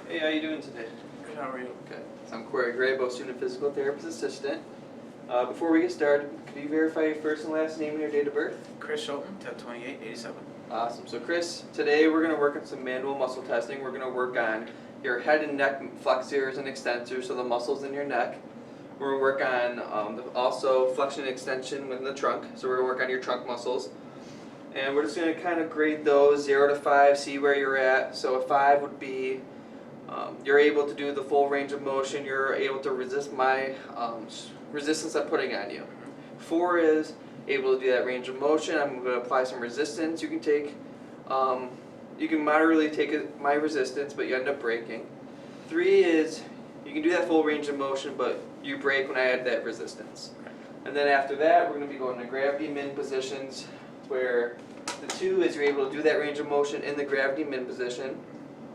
Hey, how you doing today? Good, how are you? Good. So I'm Cory Trunk, student physical therapist assistant. Before we get started, could you verify your first and last name and your date of birth? Chris Schulten, 10/28/87. Awesome. So Chris, today we're going to work on some manual muscle testing. We're going to work on your head and neck flexors and extensors, so the muscles in your neck. We're going to work on also flexion and extension within the trunk, so we're going to work on your trunk muscles. And we're just going to kind of grade those 0 to 5, see where you're at. So a 5 would be you're able to do the full range of motion, you're able to resist my resistance I'm putting on you. 4 is able to do that range of motion. I'm going to apply some resistance. You can take, you can moderately take my resistance, but you end up breaking. 3 is you can do that full range of motion, but you break when I add that resistance. And then after that, we're going to be going to gravity min positions, where the 2 is you're able to do that range of motion in the gravity min position.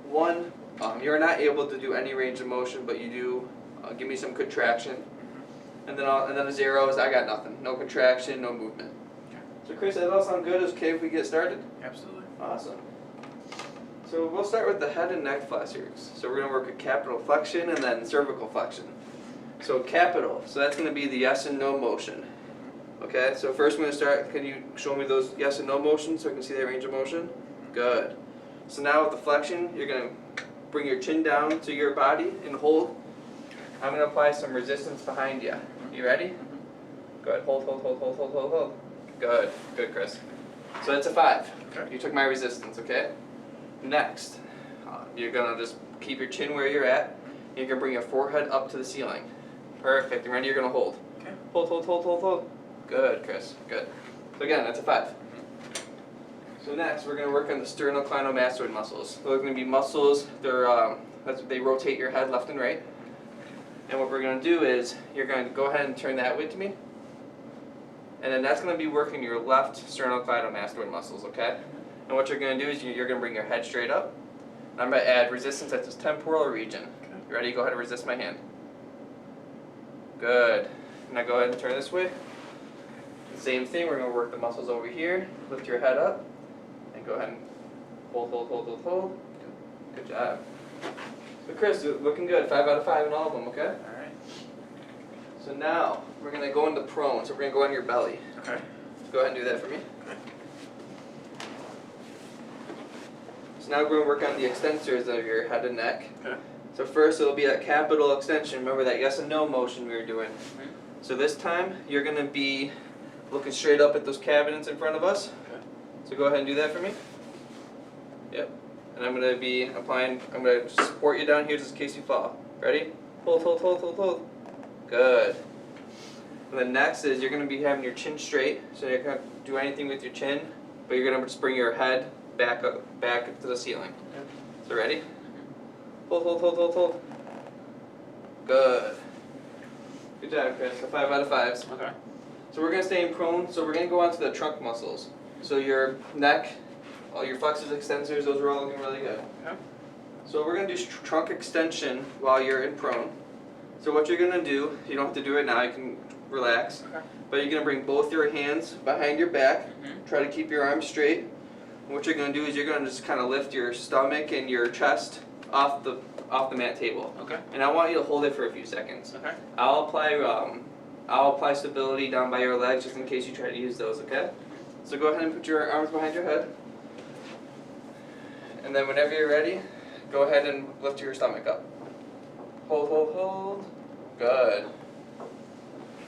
1, you're not able to do any range of motion, but you do give me some contraction. And then a 0 is I got nothing, no contraction, no movement. Okay. So Chris, that all sound good? Is okay if we get started? Absolutely. Awesome. So we'll start with the head and neck flexors. So we're going to work with capital flexion and then cervical flexion. So capital, so that's going to be the yes and no motion. Okay, so first I'm going to start, can you show me those yes and no motions so I can see that range of motion? Good. So now with the flexion, you're going to bring your chin down to your body and hold. I'm going to apply some resistance behind you. You ready? Good. Hold, hold, hold, hold, hold, hold, hold. Good. Good, Chris. So that's a 5. Okay. You took my resistance, okay? Next, you're going to just keep your chin where you're at. You're going to bring your forehead up to the ceiling. Perfect. And ready, you're going to hold. Okay. Hold, hold, hold, hold, hold. Good, Chris. Good. So again, that's a 5. So next, we're going to work on the sternocleidomastoid muscles. Those are going to be muscles, they rotate your head left and right. And what we're going to do is, you're going to go ahead and turn that way to me. And then that's going to be working your left sternocleidomastoid muscles, okay? And what you're going to do is you're going to bring your head straight up. And I'm going to add resistance at this temporal region. Okay. You ready? Go ahead and resist my hand. Good. Now go ahead and turn this way. Same thing, we're going to work the muscles over here. Lift your head up. And go ahead and hold, hold, hold, hold, hold. Good job. So Chris, looking good. 5 out of 5 in all of them, okay? All right. So now, we're going to go into prone. So we're going to go on your belly. Okay. So go ahead and do that for me. Okay. So now we're going to work on the extensors of your head and neck. Okay. So first it'll be that capital extension. Remember that yes and no motion we were doing. Mm-hmm. So this time, you're going to be looking straight up at those cabinets in front of us. Okay. So go ahead and do that for me. Yep. And I'm going to be applying, I'm going to support you down here just in case you fall. Ready? Hold, hold, hold, hold, hold. Good. And then next is you're going to be having your chin straight. So you're not going to do anything with your chin, but you're going to just bring your head back up to the ceiling. Okay. So ready? Hold, hold, hold, hold, hold. Good. Good job, Chris. So 5 out of 5s. Okay. So we're going to stay in prone, so we're going to go on to the trunk muscles. So your neck, all your flexors, extensors, those are all looking really good. Okay. So we're going to do trunk extension while you're in prone. So what you're going to do, you don't have to do it now, you can relax. Okay. But you're going to bring both your hands behind your back, Mm-hmm. try to keep your arms straight. And what you're going to do is you're going to just kind of lift your stomach and your chest off the mat table. Okay. And I want you to hold it for a few seconds. Okay. I'll apply stability down by your legs just in case you try to use those, okay? So go ahead and put your arms behind your head. And then whenever you're ready, go ahead and lift your stomach up. Hold, hold, hold. Good.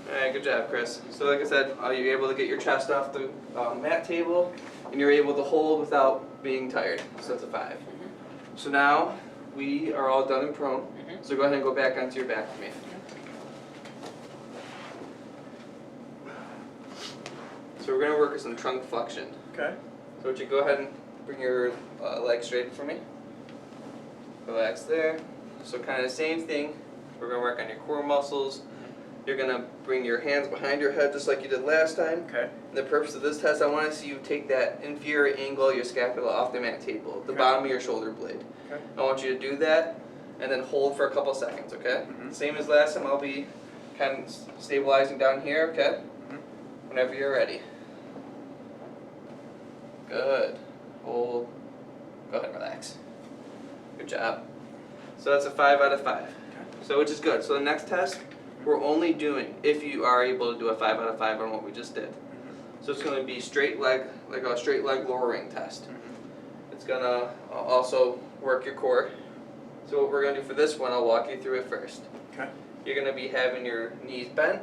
Alright, good job, Chris. So like I said, you're able to get your chest off the mat table, and you're able to hold without being tired. So that's a 5. Mm-hmm. So now, we are all done in prone. Mm-hmm. So go ahead and go back onto your back with me. So we're going to work with some trunk flexion. Okay. So would you go ahead and bring your leg straight for me? Relax there. So kind of the same thing. We're going to work on your core muscles. You're going to bring your hands behind your head just like you did last time. Okay. And the purpose of this test, I want to see you take that inferior angle of your scapula off the mat table, the Okay. bottom of your shoulder blade. Okay. I want you to do that and then hold for a couple seconds, okay? Mhm. Same as last time, I'll be kind of stabilizing down here, okay? Mhm. Whenever you're ready. Good. Hold. Go ahead and relax. Good job. So that's a 5 out of 5. So which is good. So the next test, we're only doing if you are able to do a 5 out of 5 on what we just did. So it's going to be straight leg, like a straight leg lowering test. It's going to also work your core. So what we're going to do for this one, I'll walk you through it first. Okay. You're going to be having your knees bent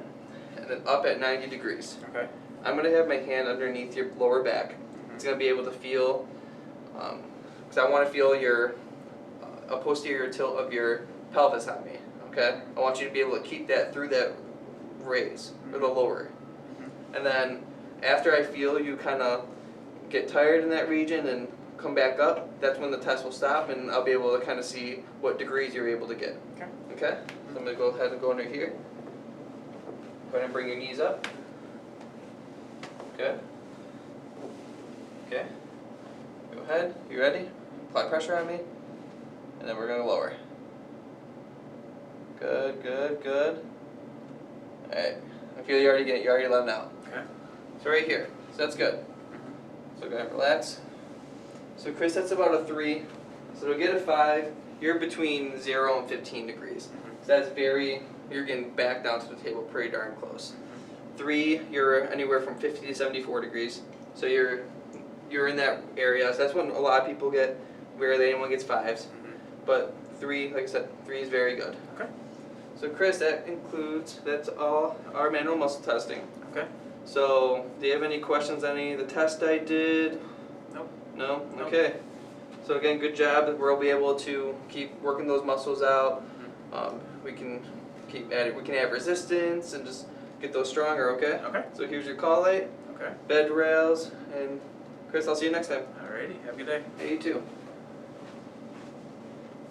and then up at 90 degrees. Okay. I'm going to have my hand underneath your lower back. It's going to be able to feel, because I want to feel your a posterior tilt of your pelvis on me. Okay? I want you to be able to keep that through that raise, or the lower. And then after I feel you kind of get tired in that region and come back up, that's when the test will stop and I'll be able to kind of see what degrees you're able to get. Okay. Okay? So I'm going to go ahead and go under here. Go ahead and bring your knees up. Okay. Okay. Go ahead. You ready? Apply pressure on me. And then we're going to lower. Good, good, good. Alright. I feel you're already letting out. Okay. So right here. So that's good. So go ahead and relax. So Chris, that's about a 3. So to get a 5, you're between 0 and 15 degrees. So that's you're getting back down to the table pretty darn close. 3, you're anywhere from 50 to 74 degrees. So you're in that area. So that's when a lot of people get, rarely anyone gets 5s. But 3, like I said, 3 is very good. Okay. So Chris, that's all our manual muscle testing. Okay. So do you have any questions on any of the tests I did? Nope. No? Nope. Okay. So again, good job. We'll be able to keep working those muscles out. We can keep adding, we can add resistance and just get those stronger, okay? Okay. So here's your call light, Okay. bed rails, and Chris, I'll see you next time. Alrighty. Have a good day. Hey, you too.